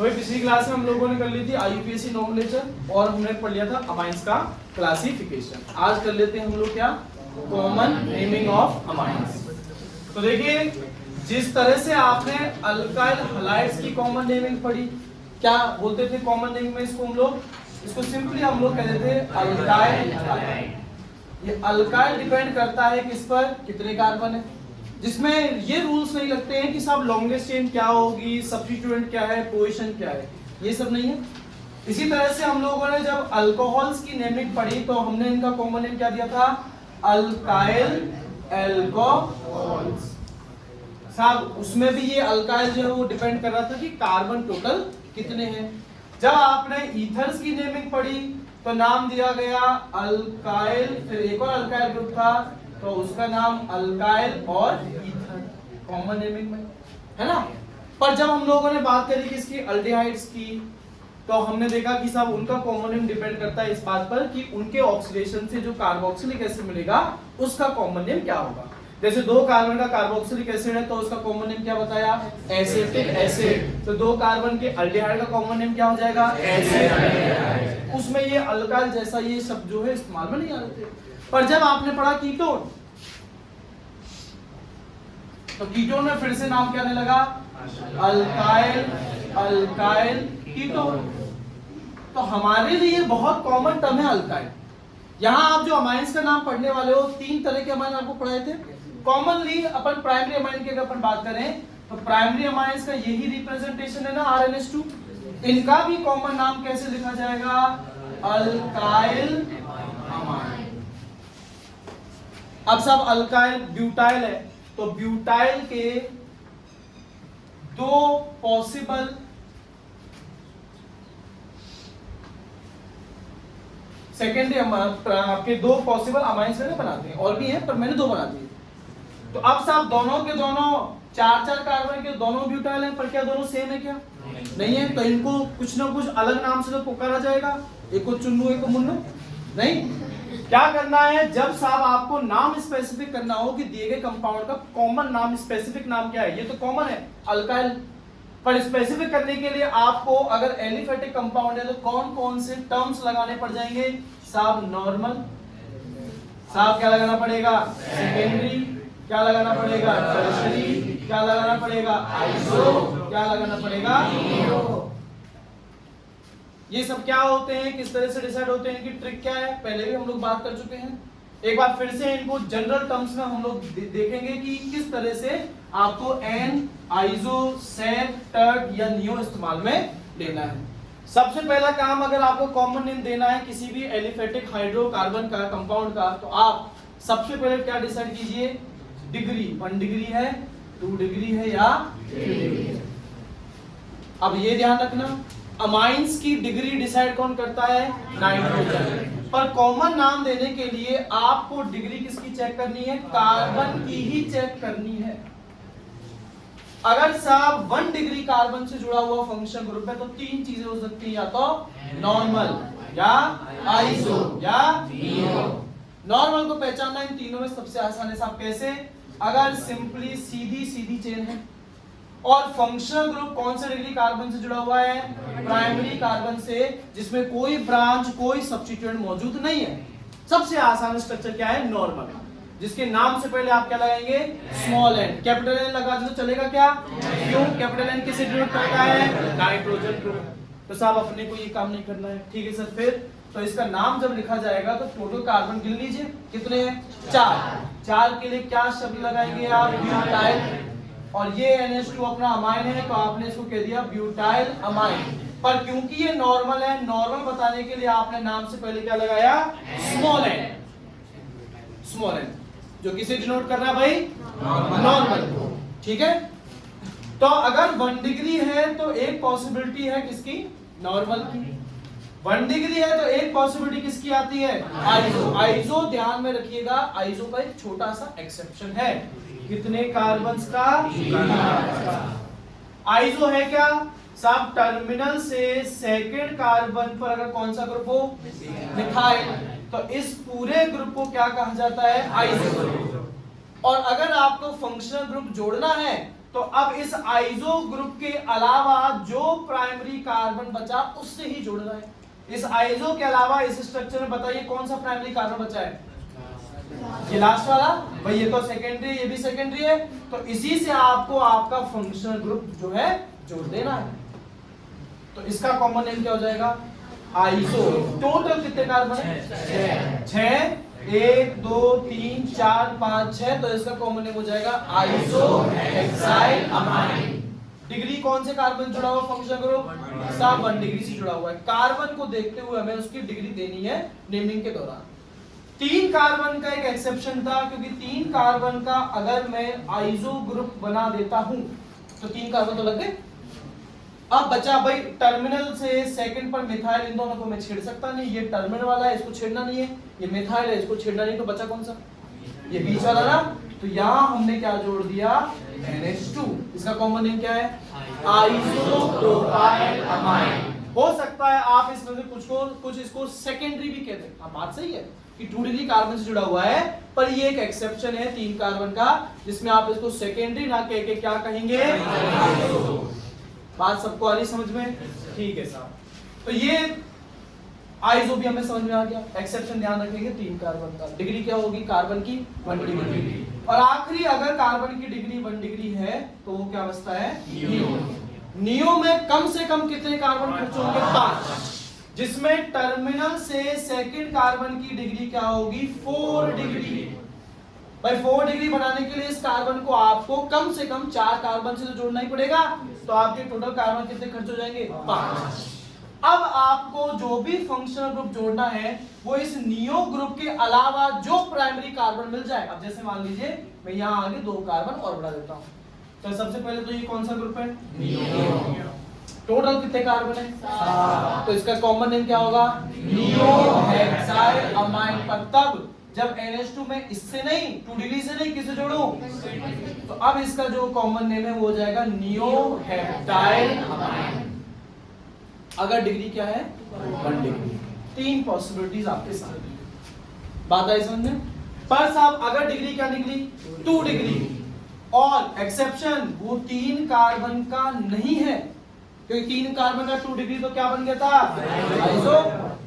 तो भाई पिछली क्लास में हम लोगों ने कर ली थी IUPAC नॉमेनक्लेचर और हमने पढ़ लिया था अमाइंस का क्लासिफिकेशन। आज कर लेते हैं हम लोग क्या, कॉमन नेमिंग ऑफ अमाइंस। तो देखिए जिस तरह से आपने अल्काइल हलाइड्स की कॉमन नेमिंग पढ़ी, क्या बोलते थे कॉमन नेमिंग में इसको हम लोग, इसको सिंपली हम लोग कहते थे अल्काइल हलाइड। ये अल्काइल डिपेंड करता है किस पर, कितने कार्बन है, जिसमें ये रूल्स नहीं लगते हैं कि सब लॉन्गेस्ट चेन क्या होगी, सब्स्टिट्यूएंट क्या है, पोजीशन क्या है, ये सब नहीं है। इसी तरह से हम लोगों ने जब अल्कोहल्स की नेमिंग पढ़ी तो हमने इनका कॉमन नेम क्या दिया था, अल्काइल अल्कोहल्स। साहब उसमें भी ये अल्काइल जो है वो डिपेंड कर रहा था कि कार्बन टोटल कितने हैं। जब आपने ईथर्स की नेमिंग पढ़ी तो नाम दिया गया अल्काइल, फिर एक और अल्काइल ग्रुप था तो उसका नाम अल्काइल और ईथर, कॉमन नेमिंग में, है ना। पर जब हम लोगों ने बात करी किसकी, अल्डिहाइड्स की, तो हमने देखा कि साहब उनका कॉमन नेम डिपेंड करता है इस बात पर कि उनके ऑक्सीडेशन से जो कार्बोक्सिलिक एसिड मिलेगा उसका कॉमन नेम क्या होगा। जैसे 2 कार्बन का कार्बोक्सिलिक एसिड है तो उसका कॉमन नेम क्या बताया, एसिटिक एसिड। तो 2 कार्बन के अल्डिहाइड का कॉमन नेम क्या हो जाएगा, एसिड। उसमें ये अल्काइल जैसा ये सब जो है इस्तेमाल में नहीं आ रहे थे। पर जब आपने पढ़ा कीटोन, तो कीटोन में फिर से नाम क्या आने लगा, अल्काइल अल्काइल कीटोन। तो हमारे लिए बहुत कॉमन टर्म है अल्काइल। यहां आप जो अमाइंस का नाम पढ़ने वाले हो, 3 तरह के अमाइन आपको पढ़ाए थे। कॉमनली अपन प्राइमरी अमाइन की अगर अपन बात करें तो प्राइमरी अमाइंस का यही रिप्रेजेंटेशन है ना, RNS2। इनका भी कॉमन नाम कैसे लिखा जाएगा, अल्काइल अमाइन। अब सब अल्काइल ब्यूटाइल है तो ब्यूटाइल के 2 पॉसिबल सेकेंडरी आपके 2 पॉसिबल अमाइंस बनाते हैं, और भी हैं पर मैंने 2 बना दिए। तो अब साहब दोनों के दोनों 4-4 कार्बन के दोनों ब्यूटाइल हैं, पर क्या दोनों सेम है क्या, नहीं है। तो इनको कुछ ना कुछ अलग नाम से तो पुकारा जाएगा, एक को चुन्नू एक को मुन्नू, नहीं। क्या करना है, जब साहब आपको नाम स्पेसिफिक करना हो कि दिए गए कंपाउंड का कॉमन नाम, स्पेसिफिक नाम क्या है, ये तो कॉमन है अल्काइल, पर स्पेसिफिक करने के लिए आपको अगर एलिफेटिक कंपाउंड है तो कौन कौन से टर्म्स लगाने पड़ जाएंगे, साहब नॉर्मल, साहब क्या लगाना पड़ेगा, सेकेंडरी क्या लगाना पड़ेगा, टर्शियरी क्या लगाना पड़ेगा, आइसो क्या लगाना पड़ेगा, ये सब क्या होते हैं, किस तरह से डिसाइड होते हैं, कि ट्रिक क्या है, पहले भी हम लोग बात कर चुके हैं। एक बार फिर से इनको जनरल टर्म्स में हम लोग देखेंगे कि किस तरह से आपको एन, आइसो, सेट, टर्ट या नियो इस्तेमाल में लेना है। सबसे पहला काम, अगर आपको कॉमन नेम देना है किसी भी एलिफेटिक हाइड्रोकार्बन का कंपाउंड का, तो आप सबसे पहले क्या डिसाइड कीजिए, डिग्री, 1 डिग्री है, 2 डिग्री है या 3 डिग्री है। अब ये ध्यान रखना, अमाइंस की डिग्री डिसाइड कौन करता है, नाइट्रोजन। पर कॉमन नाम देने के लिए आपको डिग्री किसकी चेक करनी है, कार्बन की ही चेक करनी है। अगर साहब 1 डिग्री कार्बन से जुड़ा हुआ फंक्शन ग्रुप है तो 3 चीजें हो सकती है, या तो नॉर्मल या आइसो या नियो। नॉर्मल को पहचानना इन तीनों में सबसे आसान है साहब, कैसे, अगर सिंपली सीधी सीधी चेन है और फंक्शनल ग्रुप कौन से डिग्री कार्बन से जुड़ा हुआ है, प्राइमरी कार्बन से, जिसमें कोई ब्रांच, कोई सब्स्टिट्यूएंट मौजूद नहीं है। सबसे आसान स्ट्रक्चर क्या है, नॉर्मल, जिसके नाम से पहले आप क्या लगाएंगे, स्मॉल एन। कैपिटल एन लगा दो तो चलेगा क्या, क्यों, कैपिटल एन किसे डिनोट करता है, नाइट्रोजन को। तो साहब अपने को ये काम नहीं करना है, ठीक है सर। फिर तो इसका नाम जब लिखा जाएगा तो टोटल कार्बन गिन लीजिए कितने हैं, 4 के लिए क्या शब्द लगाएंगे आप, ब्यूटाइल। और ये NH2 अपना अमाइन है तो आपने इसको कह दिया ब्यूटाइल अमाइन। पर क्योंकि ये नॉर्मल है, नॉर्मल बताने के लिए आपने नाम से पहले क्या लगाया, स्मॉल एन, स्मॉल एन, जो किसे डिनोट कर रहा है भाई, नॉर्मल को, ठीक है। तो अगर 1 डिग्री है तो एक पॉसिबिलिटी है किसकी, नॉर्मल की। 1 डिग्री है तो एक पॉसिबिलिटी किसकी आती है, आइसो। आइसो ध्यान में रखिएगा, आइसो का एक छोटा सा एक्सेप्शन है, कितने कार्बन्स का, आइसो है क्या साहब, टर्मिनल से सेकंड कार्बन पर अगर कौन सा ग्रुप हो, मिथाइल, तो इस पूरे ग्रुप को क्या कहा जाता है, आइसो ग्रुप। और अगर आपको फंक्शनल ग्रुप जोड़ना है तो अब इस आइसो ग्रुप के अलावा जो प्राइमरी कार्बन बचा उससे ही जुड़ना है। इस आइसो के अलावा इस स्ट्रक्चर में बताइए कौन सा प्राइमरी कार्बन बचा है? ये लास्ट वाला भाई, ये तो सेकेंडरी, ये भी सेकेंडरी है, तो इसी से आपको आपका फंक्शनल ग्रुप जो है जोड़ देना है। तो इसका कॉमन नेम क्या हो जाएगा? आइसो। टोटल कितने कार्बन है? 6, 1 2 3 4 5 6, तो इसका कॉमन नेम हो जाएगा आइसो हेक्साइल अमाइन। डिग्री कौन से कार्बन जुड़ा हुआ फंक्शनल ग्रुप? सब 1 डिग्री से जुड़ा हुआ है। कार्बन को देखते हुए हमें उसकी डिग्री देनी है नेमिंग के दौरान। 3 कार्बन का एक एक्सेप्शन था, क्योंकि 3 कार्बन का अगर मैं आइसो ग्रुप बना देता हूं तो 3 कार्बन तो लग गए। अब बचा भाई टर्मिनल से सेकंड पर मिथाइल, इन दोनों को मैं छेड़ सकता नहीं, ये टर्मिनल वाला है इसको छेड़ना नहीं है, ये मिथाइल है इसको छेड़ना नहीं, तो बचा कौन सा? ये बीच वाला ना। तो यहां हमने क्या जोड़ दिया? NH2। इसका कॉमन नेम क्या है? Isopropyl amine. हो सकता है आप इसमें से कुछ इसको सेकेंडरी भी कहते हैं। हाँ, बात सही है कि 2 डिग्री कार्बन से जुड़ा हुआ है, पर ये एक एक्सेप्शन है 3 कार्बन का, जिसमें आप इसको सेकेंडरी ना कह के क्या कहेंगे? बात सबको आ रही समझ में? ठीक है साहब। तो ये आइसो भी हमें समझ में आ गया। एक्सेप्शन ध्यान रखेंगे 3 कार्बन का। डिग्री क्या होगी कार्बन की? 1 डिग्री। और आखिरी अगर कार्बन की डिग्री 1 डिग्री है तो वो क्या बचता है? नियो। नियो में कम से कम कितने कार्बन खर्च होंगे? 5, जिसमें टर्मिनल से सेकंड कार्बन की डिग्री क्या होगी? 4 डिग्री। भाई 4 डिग्री बनाने के लिए इस कार्बन को आपको कम से कम 4 कार्बन से तो जोड़ना ही पड़ेगा, तो आपके टोटल कार्बन कितने खर्च हो जाएंगे? 5। अब आपको जो भी फंक्शनल ग्रुप जोड़ना है वो इस नियो ग्रुप के अलावा जो प्राइमरी कार्बन मिल जाए। अब जैसे मान लीजिए मैं यहाँ आगे 2 कार्बन और बढ़ा देता हूँ, तो सबसे पहले तो ये कौन सा ग्रुप है? नियो। टोटल कितने कार्बन है? 7। तो इसका कॉमन नेम क्या होगा? Neo hexyl amine. पर तब जब NH2 में इससे नहीं 2 डिग्री से नहीं किसे जोड़ूं? तो अब इसका जो कॉमन नेम है वो हो जाएगा नियो हेप्टाइल अमाइन। अगर डिग्री क्या है? 1 डिग्री। 3 पॉसिबिलिटीज आपके सामने। बात आई समझ में? पर साहब अगर डिग्री क्या निकली? 2 डिग्री। और एक्सेप्शन वो 3 कार्बन का नहीं है, क्योंकि 3 कार्बन का 2 डिग्री तो क्या बन गया था? आइसो।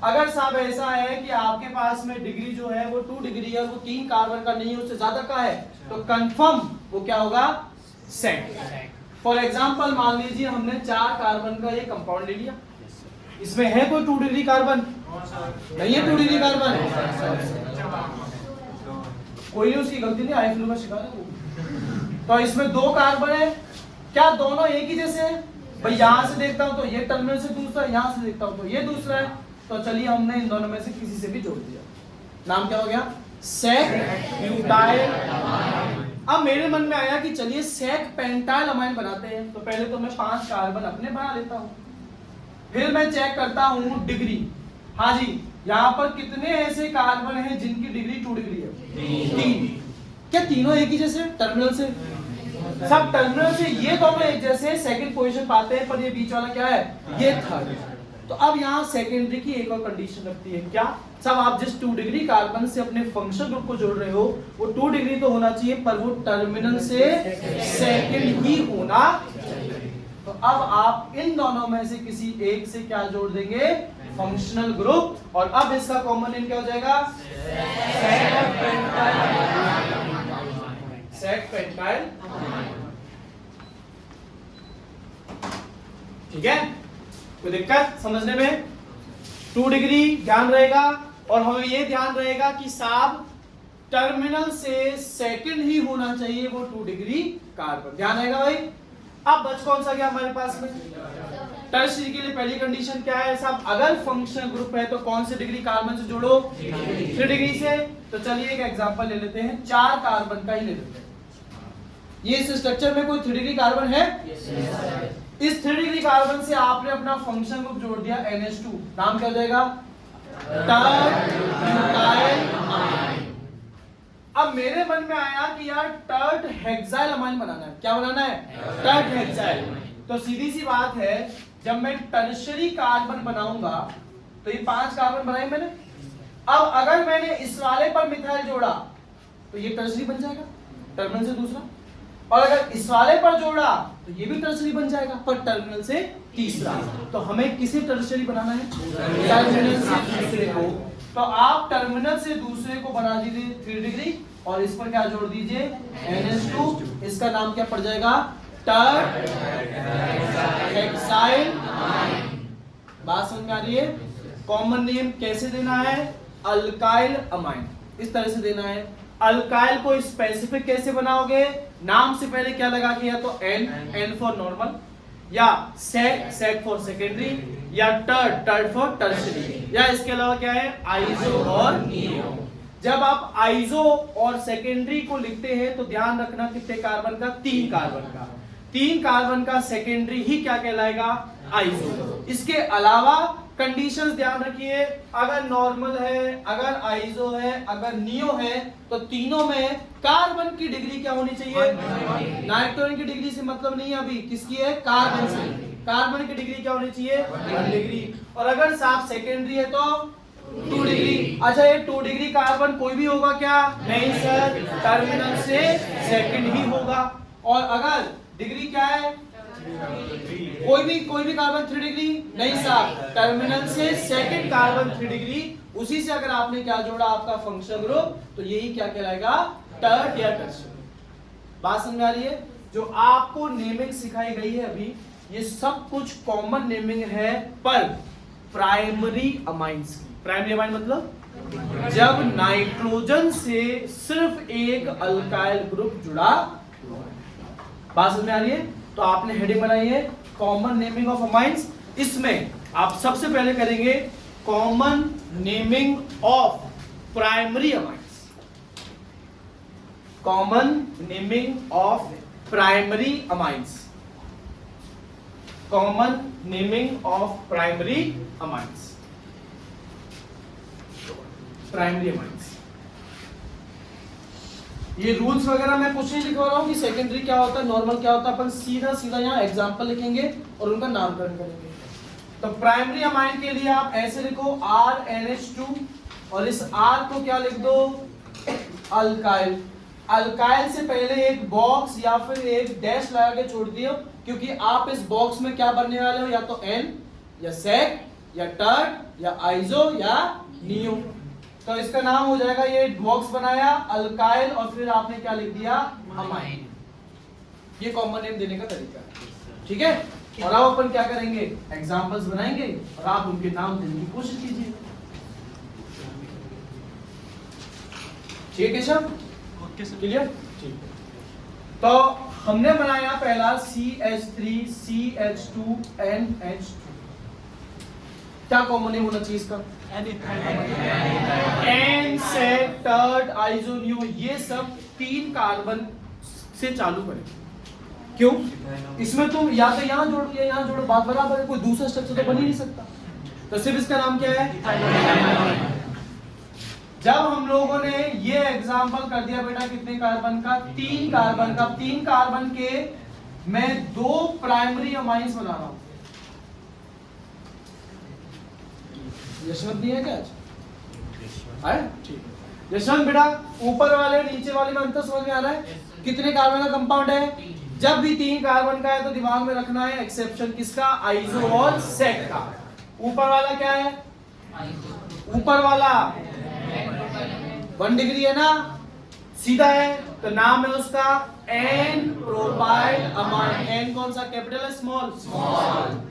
अगर साहब ऐसा है कि आपके पास में डिग्री जो है वो 2 डिग्री है, वो 3 कार्बन का नहीं है, उससे ज्यादा का है, तो कंफर्म वो क्या होगा? सेक। फॉर एग्जांपल मान लीजिए हमने 4 कार्बन का ये कंपाउंड ले लिया, इसमें है कोई 2 डिग्री कार्बन? नहीं है 2 डिग्री कार्बन। कोई नहीं, उसकी गलती नहीं, आई फ्लू का शिकार है। तो इसमें 2 कार्बन है, क्या दोनों एक ही जैसे हैं? भाई यहां से देखता हूं तो ये टर्मिनल से दूसरा, यहां से देखता हूं तो ये दूसरा है, तो चलिए हमने इन दोनों में से किसी से भी जोड़ दिया। नाम क्या हो गया? Sec butyl amine. अब मेरे मन में आया कि चलिए सेक पेंटाइल अमाइन बनाते हैं, तो पहले तो मैं 5 कार्बन अपने बना लेता हूं, फिर मैं चेक करता हूं डिग्री। हाँ जी, यहाँ पर कितने ऐसे कार्बन हैं जिनकी डिग्री 2 डिग्री है? 3। क्या तीनों एक ही जैसे टर्मिनल से? सब टर्मिनल से ये दोनों एक जैसे सेकंड पोजीशन पाते हैं, पर ये बीच वाला क्या है? ये थर्ड। तो अब यहाँ सेकेंडरी की एक और कंडीशन रखती है, क्या? सब आप जिस 2 डिग्री कार्बन से अपने फंक्शनल ग्रुप को जोड़ रहे हो वो 2 डिग्री तो होना चाहिए, पर वो टर्मिनल से सेकंड ही होना चाहिए। तो अब आप इन दोनों में से किसी एक से क्या जोड़ देंगे? Functional group. और अब इसका कॉमन नेम क्या हो जाएगा? सेक पेंटाइल। ठीक है, कोई दिक्कत समझने में? 2 डिग्री ध्यान रहेगा, और हमें ये ध्यान रहेगा कि साहब टर्मिनल से सेकंड ही होना चाहिए वो 2 डिग्री कार्बन। ध्यान रहेगा भाई। अब बच कौन सा गया हमारे पास में? टर्शियरी के लिए पहली कंडीशन क्या है साहब? अगर फंक्शनल ग्रुप है तो कौन से डिग्री कार्बन से जोड़ो? 3 डिग्री से। तो चलिए एक एग्जांपल ले लेते हैं, 4 कार्बन का ही ले लेते हैं। ये इस स्ट्रक्चर में कोई 3 डिग्री कार्बन है? इस 3 डिग्री कार्बन से आपने अपना फंक्शनल ग्रुप जोड़ दिया NH2। नाम क्या हो जाएगा? Tert butyl amine. अब मेरे मन में आया कि यार टर्ट हेक्साइल अमाइन बनाना है। क्या बनाना है? Tert hexyl. तो सीधी सी बात है, जब मैं टर्शियरी कार्बन बनाऊंगा तो ये 5 कार्बन बनाए मैंने। अब अगर मैंने इस वाले पर मिथाइल जोड़ा तो ये टर्शियरी बन जाएगा, टर्मिनल से दूसरा। और अगर इस वाले पर जोड़ा तो ये भी टर्शरी बन जाएगा, पर टर्मिनल से तीसरा। तो हमें किसे टर्शरी बनाना है? टर्मिनल से दूसरे को। तो आप टर्मिनल से दूसरे को बना दीजिए 3 डिग्री और इस पर क्या जोड़ दीजिए NH2। इसका नाम क्या पड़ जाएगा? टर हेक्साइल। बात समझ में आ रही है? कॉमन नेम कैसे देना है? अल्काइल अमाइन, इस तरह से देना है। अल्काइल को स्पेसिफिक कैसे बनाओगे? नाम से पहले क्या लगा के, या तो N फॉर नॉर्मल, या सेक फॉर सेकेंडरी, या टर्ड फॉर टर्शरी, या इसके अलावा क्या है? आइसो और नियो। जब आप आइसो और सेकेंडरी को लिखते हैं तो ध्यान रखना कितने कार्बन का? 3 कार्बन का। 3 कार्बन का सेकेंडरी ही क्या कहलाएगा? आइसो। इसके अलावा कंडीशंस ध्यान रखिए, अगर नॉर्मल है, अगर आइसो है, अगर नियो है, तो तीनों में कार्बन की डिग्री क्या होनी चाहिए? नाइट्रोजन की डिग्री से मतलब नहीं है अभी, किसकी है? कार्बन से। कार्बन की डिग्री क्या होनी चाहिए? 1 डिग्री। और अगर साफ सेकेंडरी है तो 2 डिग्री। अच्छा, ये 2 डिग्री कार्बन कोई भी होगा क्या? नहीं सर, टर्मिनल से सेकंड ही होगा। और अगर डिग्री क्या है? कोई भी कार्बन 3 डिग्री नहीं साहब, टर्मिनल से सेकंड कार्बन 3 डिग्री। उसी से अगर आपने क्या जोड़ा? आपका फंक्शनल ग्रुप, तो यही क्या कहलाएगा? टर्ट या टर्शरी। बात समझ आ रही है? जो आपको नेमिंग सिखाई गई है अभी, ये सब कुछ कॉमन नेमिंग है, पर प्राइमरी अमाइंस की। प्राइमरी अमाइन मतलब जब नाइट्रोजन से सिर्फ एक अल्काइल ग्रुप जुड़ा। बात समझ में आ रही है? तो आपने हेडिंग बनाई है कॉमन नेमिंग ऑफ अमाइंस। इसमें आप सबसे पहले करेंगे common naming of primary amines. Common naming of primary amines. Common naming of primary amines. Primary amines. ये रूल्स वगैरह मैं कुछ नहीं लिखवा रहा हूँ कि सेकेंडरी क्या होता है, नॉर्मल क्या होता है। अपन सीधा सीधा यहाँ एग्जांपल लिखेंगे और उनका नामकरण करेंगे। तो प्राइमरी अमाइन के लिए आप ऐसे लिखो RNH2 और इस R को क्या लिख दो? अल्काइल। अल्काइल से पहले एक बॉक्स या फिर एक डैश लगा के छोड़ दियो, क्योंकि आप इस बॉक्स में क्या बनने वाले हो? या तो N या सेक या टर्ट या आइसो या नियो। तो इसका नाम हो जाएगा, ये बॉक्स बनाया अल्काइल और फिर आपने क्या लिख दिया? अमाइन। ये कॉमन नेम देने का तरीका है, ठीक है? और अब अपन क्या करेंगे? एग्जांपल्स बनाएंगे और आप उनके नाम देने की कोशिश कीजिए। ठीक है सर? क्लियर? ठीक है। तो हमने बनाया पहला CH3 CH2 NH2। क्या कॉमन नेम होना चाहिए इसका? N sec tert iso neo. ये सब 3 कार्बन से चालू करें। क्यों? इसमें तुम या तो यहाँ जोड़ो या यहाँ जोड़ो, बात बराबर है। कोई दूसरा स्ट्रक्चर तो बन ही नहीं सकता। तो सिर्फ इसका नाम क्या है? जब हम लोगों ने ये एग्जांपल कर दिया बेटा कितने कार्बन का? 3 कार्बन का। 3 कार्बन के मैं 2 प्राइमरी अमाइंस बना रहा हूं। यशवंत नहीं है क्या आज? ठीक है यशवंत बेटा, ऊपर वाले नीचे वाले में अंतर समझ में आ रहा है? कितने कार्बन का कंपाउंड है? जब भी 3 कार्बन का है तो दिमाग में रखना है एक्सेप्शन किसका? आइसो और सेक का। ऊपर वाला क्या है? ऊपर वाला 1 डिग्री है ना, सीधा है, तो नाम है उसका N प्रोपाइल अमाइन। N कौन सा? कैपिटल है स्मॉल? स्मॉल।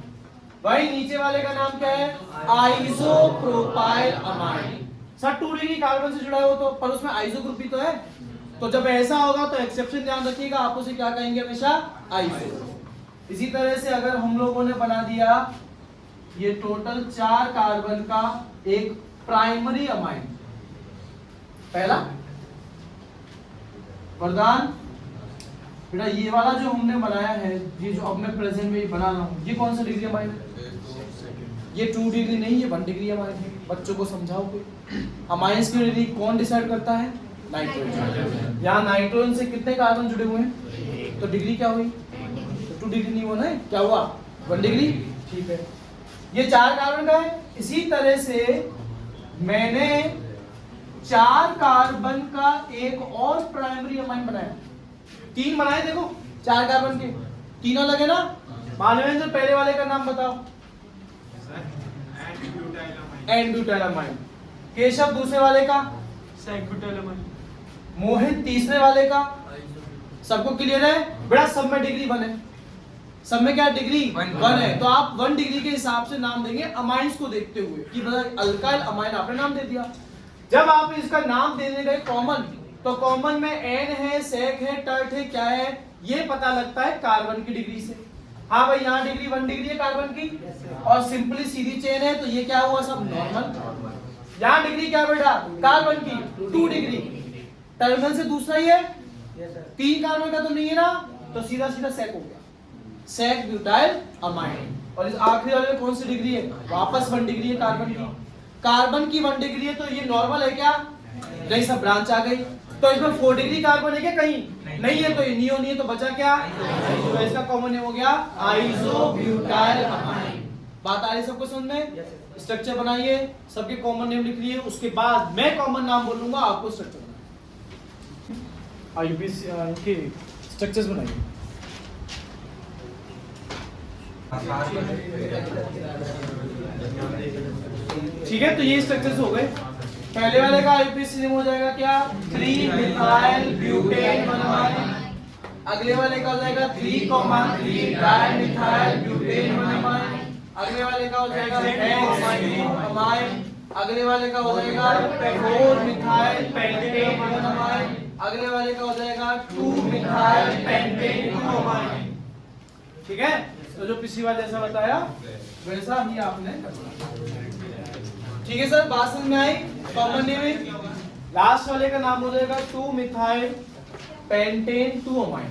वही नीचे वाले का नाम क्या है? Iso propyl amine. Sir 2 degree carbon से जुड़ा हो तो, पर उसमें आइसो ग्रुप भी तो है। तो जब ऐसा होगा तो एक्सेप्शन ध्यान रखिएगा, आप उसे क्या कहेंगे हमेशा? आइसो। इसी तरह से अगर हम लोगों ने बना दिया ये टोटल 4 कार्बन का एक प्राइमरी अमाइन। पहला वरदान बेटा, ये वाला जो हमने बनाया है, ये जो अब मैं प्रेजेंट में बना रहा हूँ, ये कौन सा डिग्री अमाइन है? ये 2 डिग्री नहीं, ये 1 डिग्री अमाइन है। बच्चों को समझाओ कोई। अमाइंस की डिग्री कौन डिसाइड करता है? नाइट्रोजन। यहाँ नाइट्रोजन से कितने कार्बन जुड़े हुए हैं? तो डिग्री क्या हुई? तो 2 डिग्री नहीं होना है, क्या हुआ? 1 डिग्री। ठीक है, ये 4 कार्बन का है। इसी तरह से मैंने 4 कार्बन का एक और प्राइमरी अमाइन बनाया। तीन बनाए देखो, 4 कार्बन के, तीनों लगे ना। मानवेंद्र पहले वाले का नाम बताओ। एंड ब्यूटाइलामाइन। केशव दूसरे वाले का। मोहित तीसरे वाले का। सबको क्लियर है बेटा? सब में डिग्री 1 है, सब में क्या डिग्री 1 है। तो आप 1 डिग्री के हिसाब से नाम देंगे अमाइंस को देखते हुए कि मतलब अल्काइल अमाइन आपने नाम दे दिया। जब आप इसका नाम देने गए कॉमन, तो कॉमन में एन है, सेक है, टर्ट है, क्या है ये पता लगता है कार्बन की डिग्री से। हाँ भाई यहाँ डिग्री 1 डिग्री है कार्बन की, और सिंपली सीधी चेन है, तो ये क्या हुआ सब नॉर्मल। यहाँ डिग्री क्या बेटा? कार्बन की 2 डिग्री, टर्मिनल से दूसरा ही है, 3 कार्बन का तो नहीं है ना, तो सीधा सीधा सेक हो गया, सेक ब्यूटाइल अमाइन। और इस आखिरी वाले में कौन सी डिग्री है? वापस 1 डिग्री है कार्बन की। कार्बन की 1 डिग्री है, तो ये नॉर्मल है क्या? नहीं, सब ब्रांच आ गई। तो इसमें 4 डिग्री कार्बन है क्या? कहीं नहीं है, तो ये नियो नहीं है, तो बचा क्या? तो इसका कॉमन नेम हो गया आइसोब्यूटाइल अमाइन। बात आ रही सबको समझ में? स्ट्रक्चर बनाइए, सबके कॉमन नेम लिख लिए, उसके बाद मैं कॉमन नाम बोलूंगा, आपको स्ट्रक्चर बनाना। आईयूपीएसी के स्ट्रक्चर्स बनाइए। ठीक है, तो ये स्ट्रक्चर्स हो गए। पहले वाले का आईयूपीएसी नेम हो जाएगा क्या? 3 मिथाइल ब्यूटेन मोनोमाइन। अगले वाले का हो जाएगा 3,3 डाइमिथाइल ब्यूटेन मोनोमाइन। अगले वाले का हो जाएगा 10 अमाइन। अगले वाले का हो जाएगा 4 मिथाइल पेंटेन मोनोमाइन। अगले वाले का हो जाएगा 2 मिथाइल पेंटेन अमाइन। ठीक है, तो जो पिछली बार जैसा बताया वैसा ही आपने करना। ठीक है सर, बात समझ में आई? कॉमन नेम लास्ट वाले का नाम हो जाएगा 2 मिथाइल पेंटेन 2 अमाइन।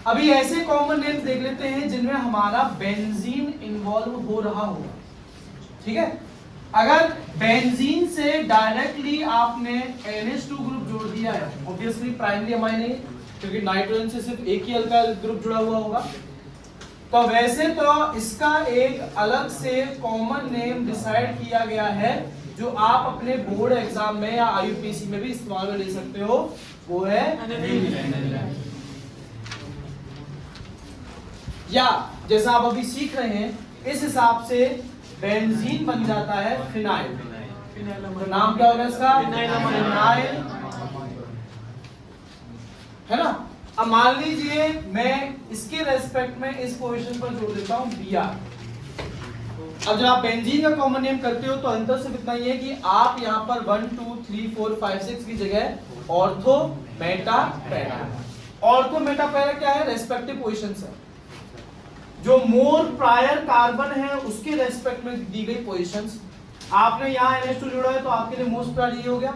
अभी ऐसे कॉमन नेम्स देख लेते हैं जिनमें हमारा बेंजीन इन्वॉल्व हो रहा होगा। ठीक है, अगर बेंजीन से डायरेक्टली आपने NH2 ग्रुप जोड़ दिया है, ऑब्वियसली प्राइमरी अमाइन है, क्योंकि नाइट्रोजन से सिर्फ एक ही अल्काइल ग्रुप जुड़ा हुआ होगा। तो वैसे तो इसका एक अलग से कॉमन नेम डिसाइड किया गया है, जो आप अपने बोर्ड एग्जाम में या आईयूपीएसी में भी इस्तेमाल में ले सकते हो, वो है या जैसा आप अभी सीख रहे हैं इस हिसाब से बेंजीन बन जाता है फिनाइल। तो नाम क्या होगा इसका? फिनाइल, है ना। अब मान लीजिए मैं इसके रेस्पेक्ट में इस पोजीशन पर जोड़ देता हूं Br। अब जब आप बेंजीन का कॉमन नेम करते हो तो अंतर सिर्फ इतना ही है कि आप यहां पर 1 2 3 4 5 6 की जगह ortho Meta para. Ortho Meta para क्या है? रेस्पेक्टिव पोजीशंस है, जो मोर प्रायर कार्बन है उसके रेस्पेक्ट में दी गई पोजीशंस। आपने यहाँ NH2 जोड़ा है तो आपके लिए मोस्ट प्रायर ये हो गया।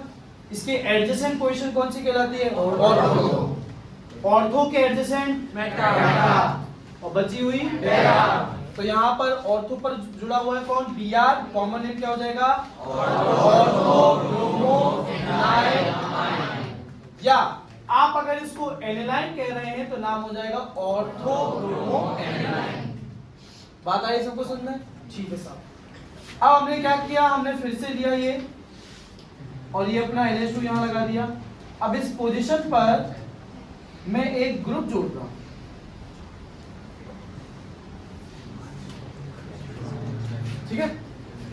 इसके एडजेसेंट पोजीशन कौन सी कहलाती है? ऑर्थो। ऑर्थो के एडजेसेंट मेटा, और बची हुई पैरा। तो यहाँ पर ऑर्थो पर जुड़ा हुआ है कौन? Br। कॉमन नेम क्या हो जाएगा? Ortho bromo phenyl amine. या आप अगर इसको एनिलाइन कह रहे हैं तो नाम हो जाएगा ऑर्थो ब्रोमो एनिलाइन। बात आई सबको समझ में? ठीक है साहब। अब हमने क्या किया? हमने फिर से लिया ये, और ये अपना NH2 यहाँ लगा दिया। अब इस पोजीशन पर मैं एक ग्रुप जोड़ रहा हूं। ठीक है,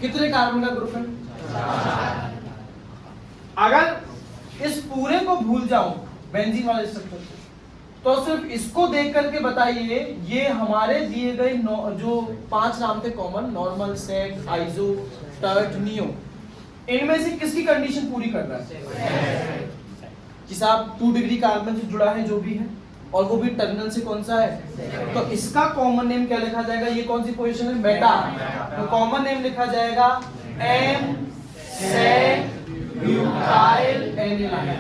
कितने कार्बन का ग्रुप है? अगर इस पूरे को भूल जाऊं बेंजीन वाले स्ट्रक्चर को, तो सिर्फ इसको देख करके बताइए ये हमारे दिए गए जो 5 नाम थे कॉमन, नॉर्मल, सेक, आइसो, टर्ट, नियो, इनमें से किसकी कंडीशन पूरी कर रहा है? कि साहब 2 डिग्री कार्बन से जुड़ा है जो भी है, और वो भी टर्मिनल से कौन सा है? तो इसका कॉमन नेम क्या लिखा जाएगा? ये कौन सी पोजीशन है? मेटा। तो कॉमन नेम लिखा जाएगा M सेक ब्यूटाइल एनिलाइन।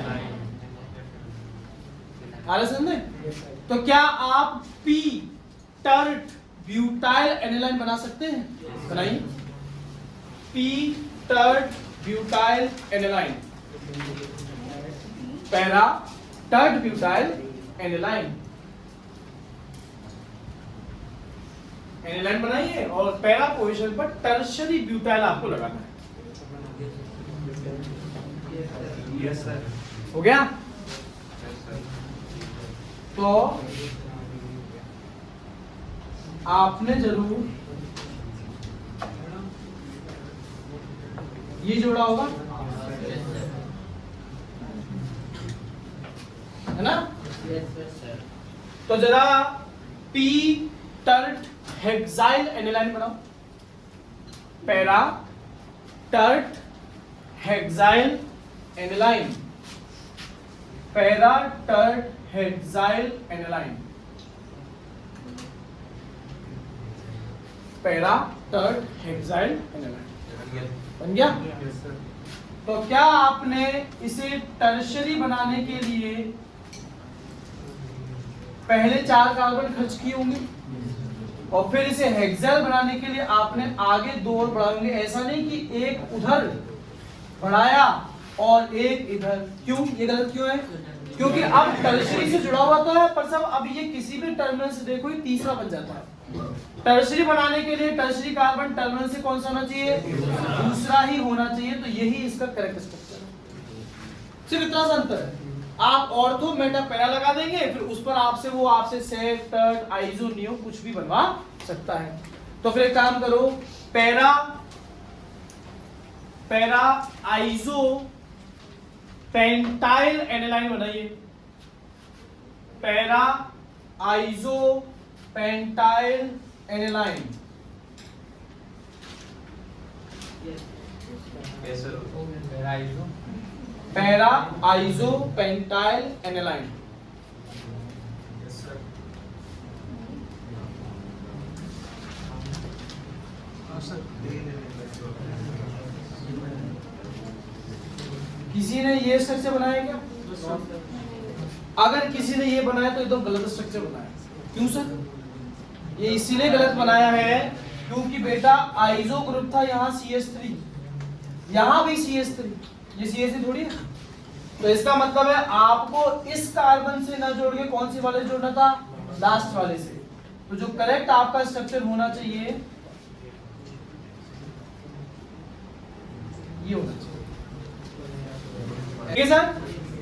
आ समझे? तो क्या आप P टर्ट ब्यूटाइल एनिलाइन बना सकते हैं? बनाइए, P tert butyl aniline, para tert butyl aniline. Aniline बनाइए और पैरा पोजीशन पर टर्शरी ब्यूटाइल आपको लगाना है। Yes sir. हो गया? तो आपने जरूर ये जोड़ा होगा, है ना? तो जरा पी टर्ट हेक्साइल एनिलाइन बनाओ। Para tert hexyl aniline, para tert hexyl aniline, para tert hexyl aniline बन गया। तो क्या आपने इसे टर्शरी बनाने के लिए पहले 4 कार्बन खर्च किए होंगे और फिर इसे हेक्साइल बनाने के लिए आपने आगे 2 और बढ़ाएंगे। ऐसा नहीं कि एक उधर बढ़ाया और एक इधर। क्यों? ये गलत क्यों है? क्योंकि अब टर्शरी से जुड़ा हुआ तो है, पर सब अब ये किसी भी टर्मिनल से देखो ये तीसरा बन जाता है। टर्शरी बनाने के लिए टर्शरी कार्बन टर्मिनल से कौन सा होना चाहिए? दूसरा ही होना चाहिए। तो यही इसका करेक्ट स्ट्रक्चर है। सिर्फ इतना सा अंतर है। आप ऑर्थो मेटा पैरा लगा देंगे, फिर उस पर आपसे सेट टर्ट आइसो नियो कुछ भी बनवा सकता है। तो फिर एक काम करो, पैरा आइसो पेंटाइल एनिलाइन बनाइए। Para iso pentyl aniline. Para iso pentyl aniline. किसी ने ये स्ट्रक्चर बनाया क्या? अगर किसी ने ये बनाया तो एकदम गलत स्ट्रक्चर बनाया। क्यों सर? ये इसीलिए गलत बनाया है क्योंकि बेटा आइसो ग्रुप था, यहाँ CH3, यहाँ भी CH3, ये CH3 थोड़ी है। तो इसका मतलब है आपको इस कार्बन से ना जोड़ के कौन सी वाले जोड़ना था? लास्ट वाले से। तो जो करेक्ट आपका स्ट्रक्चर होना चाहिए ये होना चाहिए। ठीक है सर?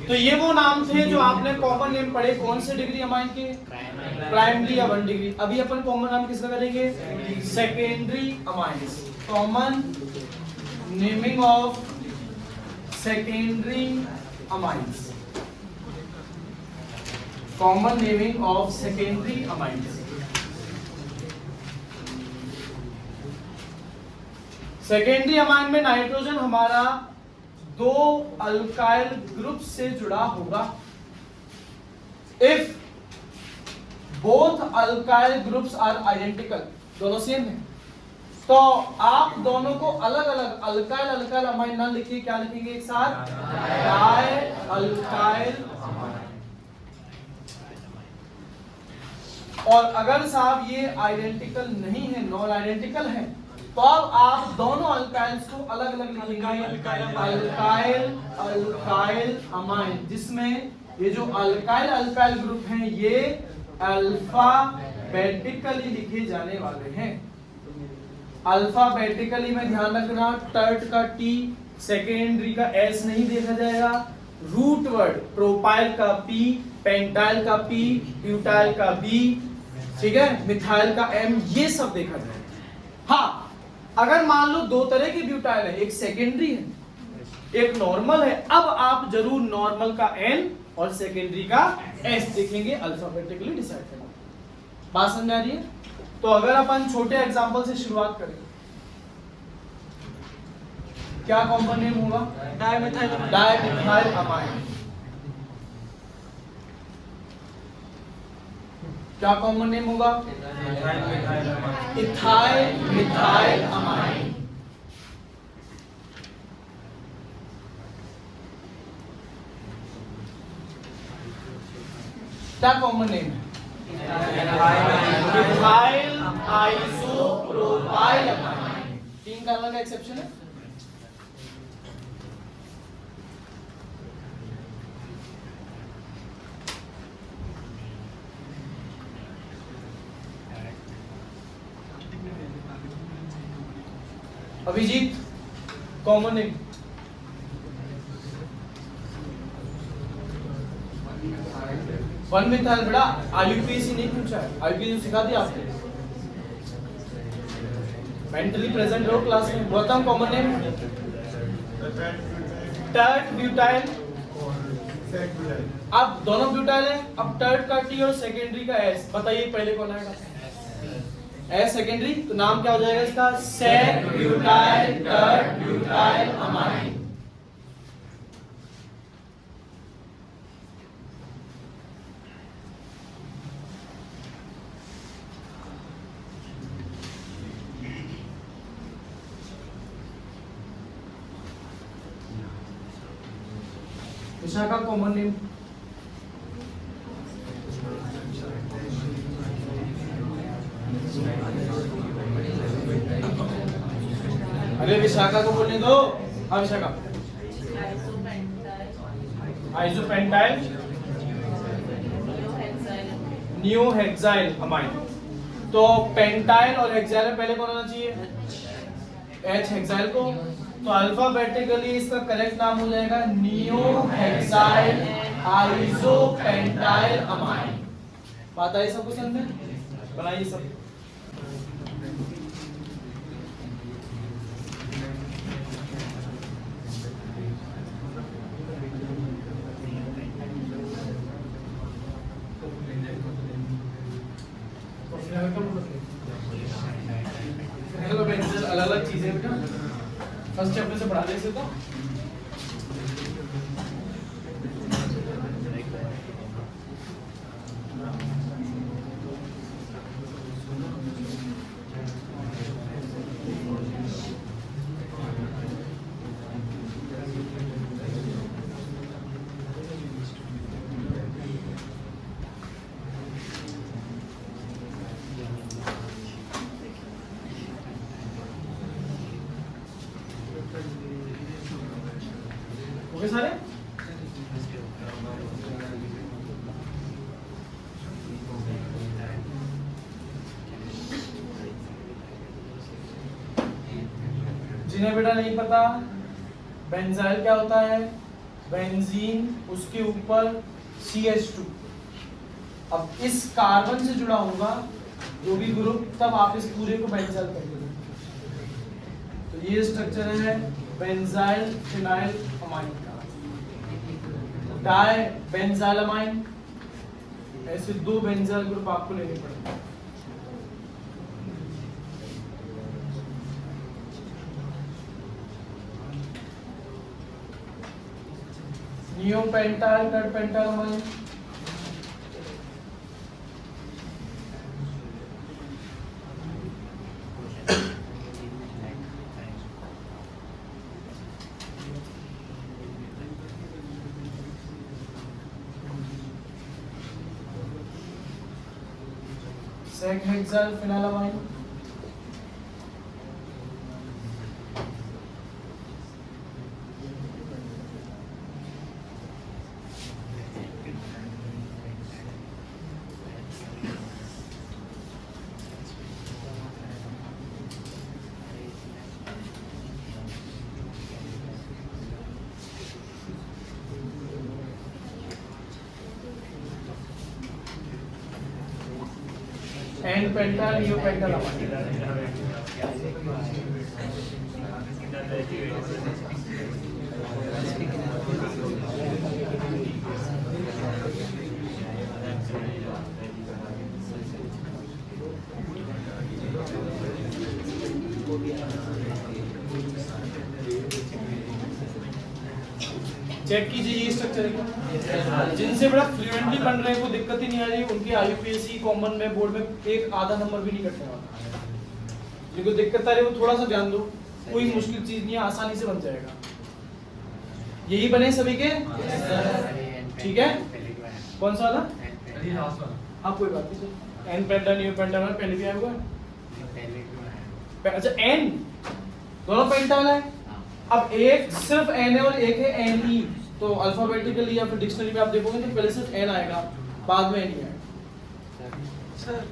तो ये वो नाम थे जो आपने कॉमन नेम पढ़े। कौन से डिग्री अमाइन के? प्राइमरी या 1 डिग्री। अभी अपन कॉमन नाम किसका करेंगे? Secondary amines. Common naming of secondary amines, common naming of secondary amines. Secondary amine में नाइट्रोजन हमारा 2 अल्काइल ग्रुप से जुड़ा होगा। If both alkyl groups are identical, दोनों सेम है, तो आप दोनों को अलग अलग अल्काइल अल्काइल अमाइन ना लिखिए, क्या लिखेंगे एक साथ? Die alkyl amine. और अगर साहब ये आइडेंटिकल नहीं है, नॉन आइडेंटिकल है, तो अब आप दोनों अल्काइल्स को अलग अलग लिखेंगे, अल्काइल अल्काइल अमाइन, जिसमें ये जो अल्काइल अल्काइल ग्रुप हैं ये अल्फाबेटिकली लिखे जाने वाले हैं। अल्फाबेटिकली में ध्यान रखना, टर्ट का T, सेकेंडरी का S नहीं देखा जाएगा, रूट वर्ड प्रोपाइल का P, पेंटाइल का P, ब्यूटाइल का B, ठीक है, मिथाइल का M, ये सब देखा जाएगा। हाँ, अगर मान लो 2 तरह के ब्यूटाइल है, एक सेकेंडरी है एक नॉर्मल है, अब आप जरूर नॉर्मल का N और सेकेंडरी का S देखेंगे, अल्फाबेटिकली डिसाइड करना। बात समझ आ रही है? तो अगर अपन छोटे एग्जांपल से शुरुआत करें, क्या कॉमन नेम होगा? Dimethyl amine. क्या कॉमन नेम होगा? Ethyl methyl amine. क्या कॉमन नेम है? Ethyl isopropyl amine. 3 कार्बन का एक्सेप्शन है। Abhijeet, common name? 1 मिथाइल बेटा आईयूपीएसी नहीं पूछा है, आईयूपीएसी सिखा दिया आपने, मेंटली प्रेजेंट रहो क्लास में। बताओ कॉमन नेम टर्ट ब्यूटाइल। अब दोनों ब्यूटाइल है, अब टर्ट का टी और सेकेंडरी का एस, बताइए पहले कौन आएगा? एस सेकेंडरी, तो नाम क्या हो जाएगा इसका? Sec butyl tert butyl amine. Vishakha common name अरे विशाखा को बोलने दो। हाँ Vishakha, isopentyl neo hexyl amine. तो पेंटाइल और हेक्साइल में पहले कौन होना चाहिए? एच हेक्साइल को, तो अल्फाबेटिकली इसका करेक्ट नाम हो जाएगा नियो हेक्साइल आइसोपेंटाइल अमाइन। बात आई सबको समझ में? बनाइए सब। अलग अलग चीजें बेटा फर्स्ट चैप्टर से पढ़ा दे इसे तो। ओके सारे? जिन्हें बेटा नहीं पता बेंजाइल क्या होता है, बेंजीन उसके ऊपर CH2। अब इस कार्बन से जुड़ा होगा जो भी ग्रुप, तब आप इस पूरे को बेंजाइल करेंगे। तो ये स्ट्रक्चर है बेंजाइल फिनाइल अमाइन का, डाई बेंजाइल अमाइन। ऐसे 2 बेंजाइल ग्रुप आपको लेने पड़ेंगे। नियोपेंटाइल टर्पेंटाइल अमाइन, सेक हेक्साइल फिनाइलामाइन, एन पेंटा नियोपेंटाइल अमाइन। चेक कीजिए ये स्ट्रक्चर है। जिनसे बड़ा फ्लुएंटली बन रहे हैं, कोई दिक्कत ही नहीं आ रही, उनके आईयूपीएससी कॉमन में बोर्ड में एक आधा नंबर भी नहीं कटने वाला। जिनको दिक्कत आ रही है वो थोड़ा सा ध्यान दो, कोई मुश्किल चीज नहीं है, आसानी से बन जाएगा। यही बने सभी के, ठीक है? कौन सा वाला? हाँ कोई बात नहीं। एन पेंटा न्यू पेंटा में पहले भी आया होगा। अच्छा एन दोनों पेंटा वाला है। अब एक सिर्फ एन है और एक है एन ई, तो अल्फाबेटिकली या फिर डिक्शनरी में आप देखोगे तो पहले सिर्फ एन आएगा, बाद में एन ई आएगा। सर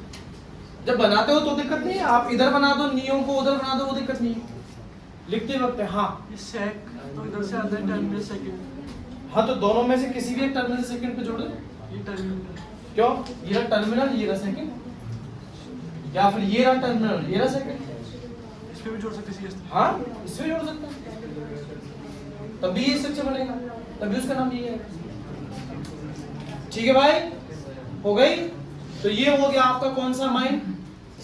जब बनाते हो तो दिक्कत नहीं है, आप इधर बना दो नियो को, उधर बना दो, वो दिक्कत नहीं है। लिखते वक्त हाँ सेक तो इधर से आधा टर्मिनल सेकंड। हाँ तो दोनों में से किसी भी एक टर्मिनल सेकंड पे जोड़ दो। क्यों? ये रहा टर्मिनल, ये रहा सेकंड, या फिर ये रहा टर्मिनल, ये रहा सेकंड। इसमें भी जोड़ सकते हैं। हाँ, इसमें जोड़ सकते हैं, तभी ये स्ट्रक्चर बनेगा, तभी उसका नाम ये है। ठीक है भाई, हो गई। तो ये हो गया आपका कौन सा अमाइन?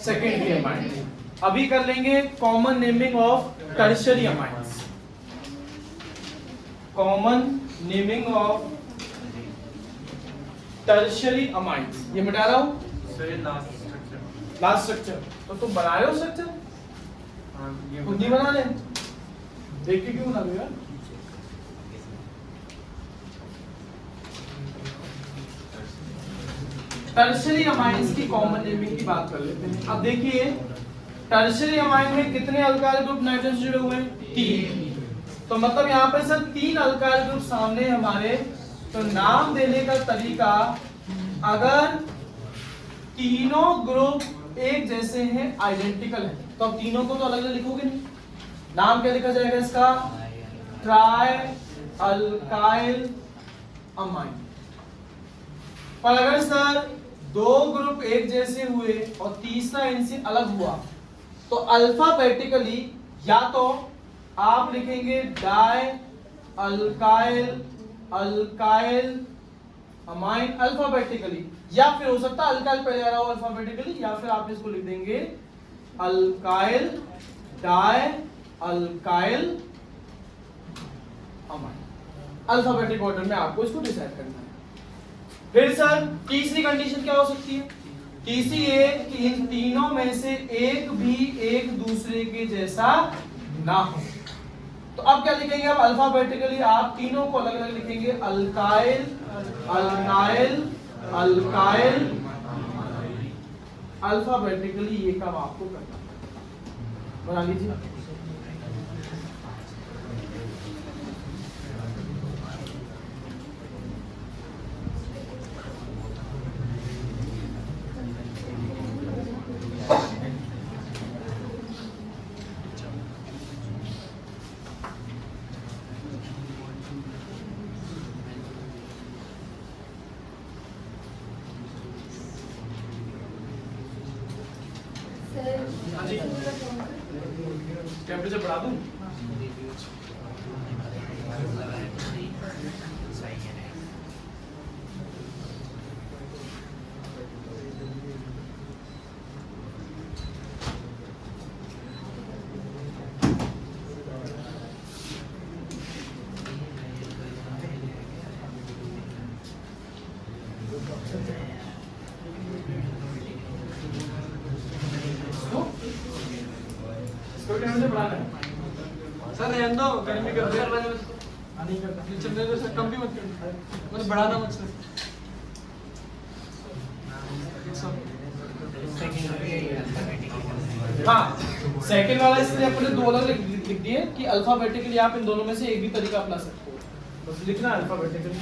Secondary amine. अभी कर लेंगे common naming of tertiary amines. Common naming of tertiary amines, ये मिटा रहा हूं। लास्ट स्ट्रक्चर तो तुम बना रहे हो स्ट्रक्चर, खुद नहीं बना ले, देख के क्यों बना रहे हो यार? टर्शियरी अमाइंस की कॉमन नेमिंग की बात कर लेते हैं। अब देखिए टर्शियरी अमाइन में कितने अल्काइल ग्रुप नाइट्रोजन से जुड़े हुए हैं? 3। तो मतलब यहाँ पे सर 3 अल्काइल ग्रुप सामने हमारे। तो नाम देने का तरीका, अगर तीनों ग्रुप एक जैसे हैं, आइडेंटिकल है, तो अब तीनों को तो अलग अलग लिखोगे नहीं। नाम क्या लिखा जाएगा इसका? Try alkyl amine. पर अगर सर 2 ग्रुप एक जैसे हुए और तीसरा इनसे अलग हुआ, तो अल्फाबेटिकली या तो आप लिखेंगे die alkyl alkyl amine alphabetically, या फिर हो सकता है अल्काइल पहले आ रहा हो अल्फाबेटिकली, या फिर आप इसको लिख देंगे alkyl die alkyl amine. Alphabetic order में आपको इसको डिसाइड करना है। फिर सर तीसरी कंडीशन क्या हो सकती है? तीसरी ये कि इन तीनों में से एक भी एक दूसरे के जैसा ना हो। तो अब क्या लिखेंगे? अब अल्फाबेटिकली आप तीनों को अलग अलग लिखेंगे, अल्काइल अल्काइल अल्काइल। अल्फाबेटिकली ये काम आपको करना है, बना लीजिए। टेम्परेचर बढ़ा दूं? सर रहने दो, गर्मी कर दो, नहीं करता, चलने दो सर, कम भी मत करना, मतलब बढ़ाना मत सर। हाँ, सेकंड वाला इसलिए अपने दो अलग लिख दिए कि अल्फाबेटिकली आप इन दोनों में से एक भी तरीका अपना सकते हो, बस लिखना अल्फाबेटिकली।